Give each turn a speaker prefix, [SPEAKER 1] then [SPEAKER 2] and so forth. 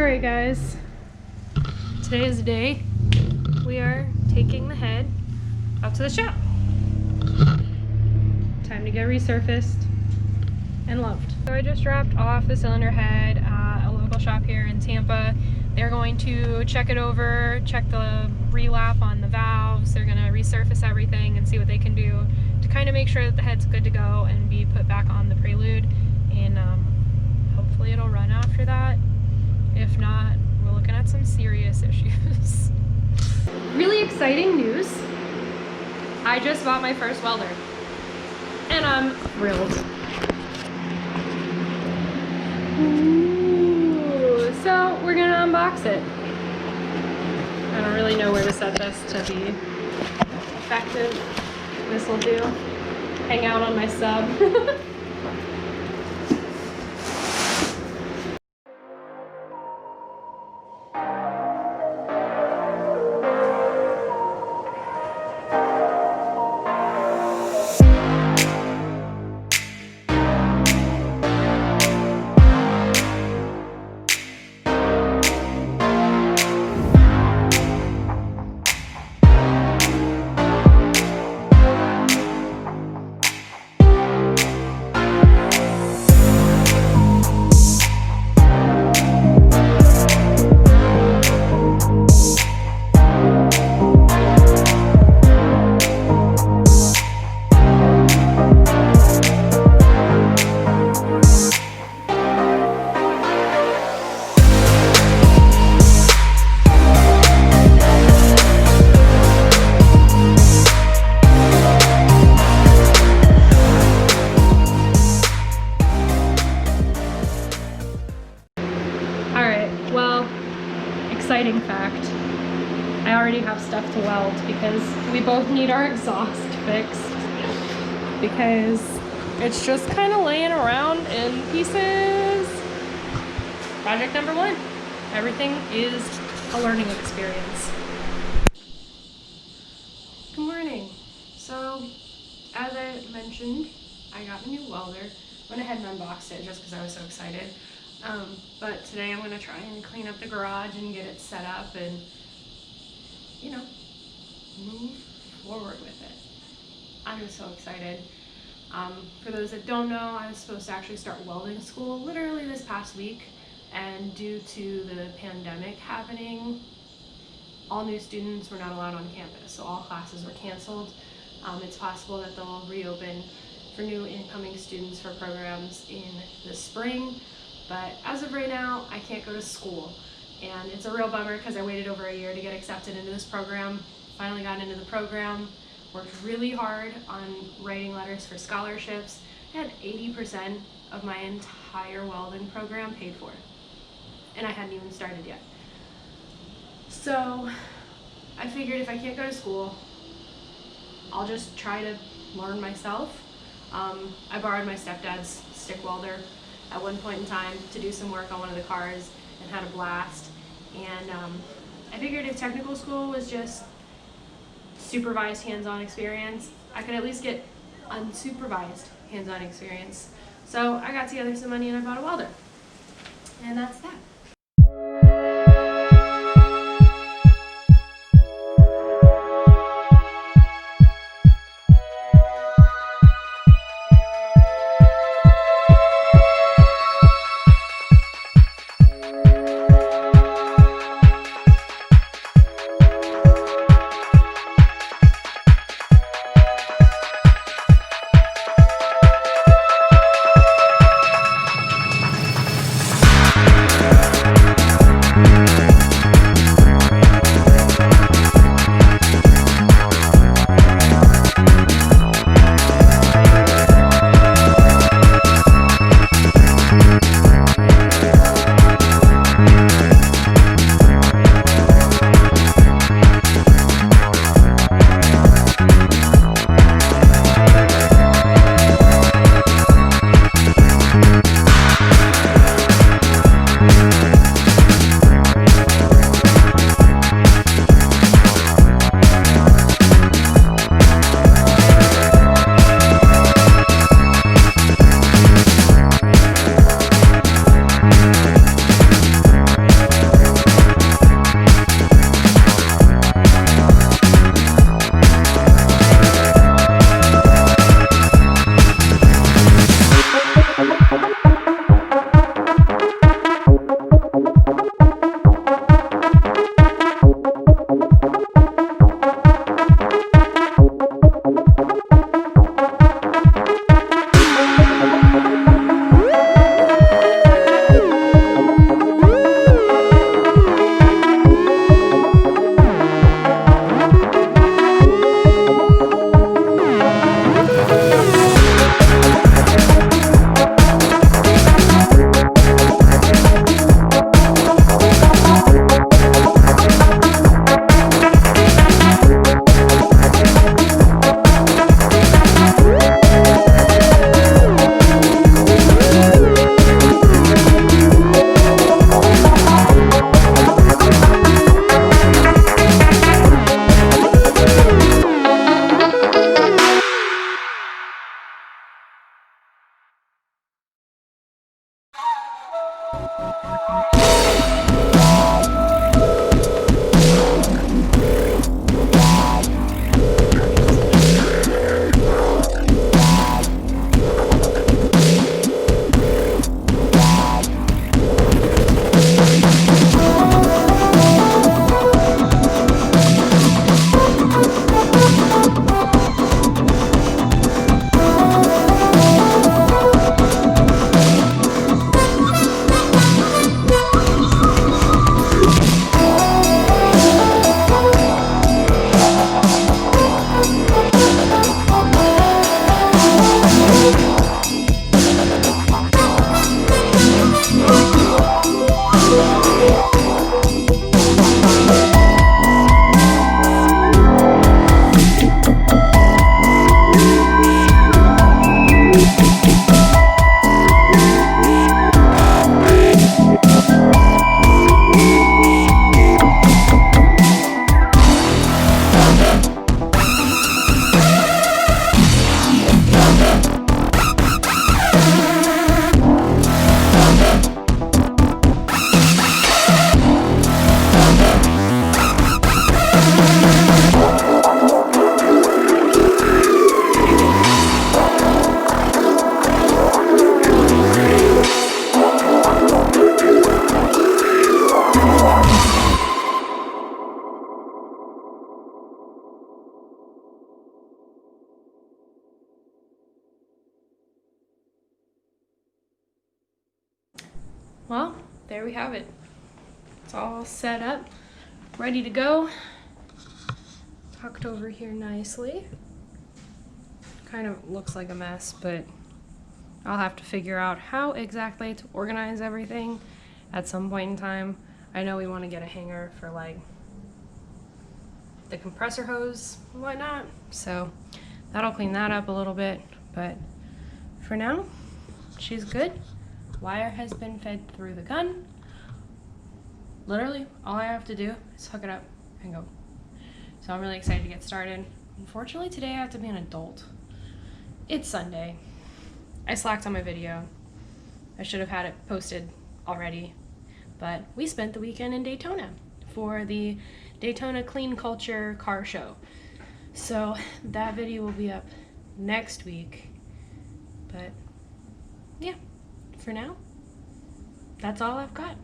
[SPEAKER 1] Alright guys, today is the day we are taking the head up to the shop. Time to get resurfaced and loved. So I just dropped off the cylinder head at a local shop here in Tampa. They're going to check it over, check the relap on the valves. They're going to resurface everything and see what they can do to kind of make sure that the head's good to go and be put back on the Prelude. And hopefully it'll run after that. If not, we're looking at some serious issues. Really exciting news. I just bought my first welder and I'm thrilled. Ooh, so we're gonna unbox it. I don't really know where to set this to be effective. This will do. Hang out on my sub. Exciting fact, I already have stuff to weld because we both need our exhaust fixed because it's just kind of laying around in pieces. Project number one. Everything is a learning experience. Good morning. So, as I mentioned, I got a new welder. Went ahead and unboxed it just because I was so excited. But today I'm going to try and clean up the garage and get it set up and, you know, move forward with it. I'm just so excited. For those that don't know, I was supposed to actually start welding school literally this past week, and due to the pandemic happening, all new students were not allowed on campus, so all classes were canceled. It's possible that they'll reopen for new incoming students for programs in the spring. But as of right now, I can't go to school. And it's a real bummer because I waited over a year to get accepted into this program. Finally got into the program, worked really hard on writing letters for scholarships. I had 80% of my entire welding program paid for. And I hadn't even started yet. So I figured if I can't go to school, I'll just try to learn myself. I borrowed my stepdad's stick welder at one point in time to do some work on one of the cars and had a blast. And I figured if technical school was just supervised hands-on experience, I could at least get unsupervised hands-on experience. So I got together some money and I bought a welder. And that's that. Well, there we have it. It's all set up, ready to go. Tucked over here nicely. Kind of looks like a mess, but I'll have to figure out how exactly to organize everything at some point in time. I know we want to get a hanger for like the compressor hose and whatnot, so that'll clean that up a little bit, but for now, she's good. Wire has been fed through the gun. Literally, all I have to do is hook it up and go. So I'm really excited to get started. Unfortunately, today I have to be an adult. It's Sunday. I slacked on my video. I should have had it posted already, but we spent the weekend in Daytona for the Daytona Clean Culture car show. So that video will be up next week, but yeah, for now, that's all I've got.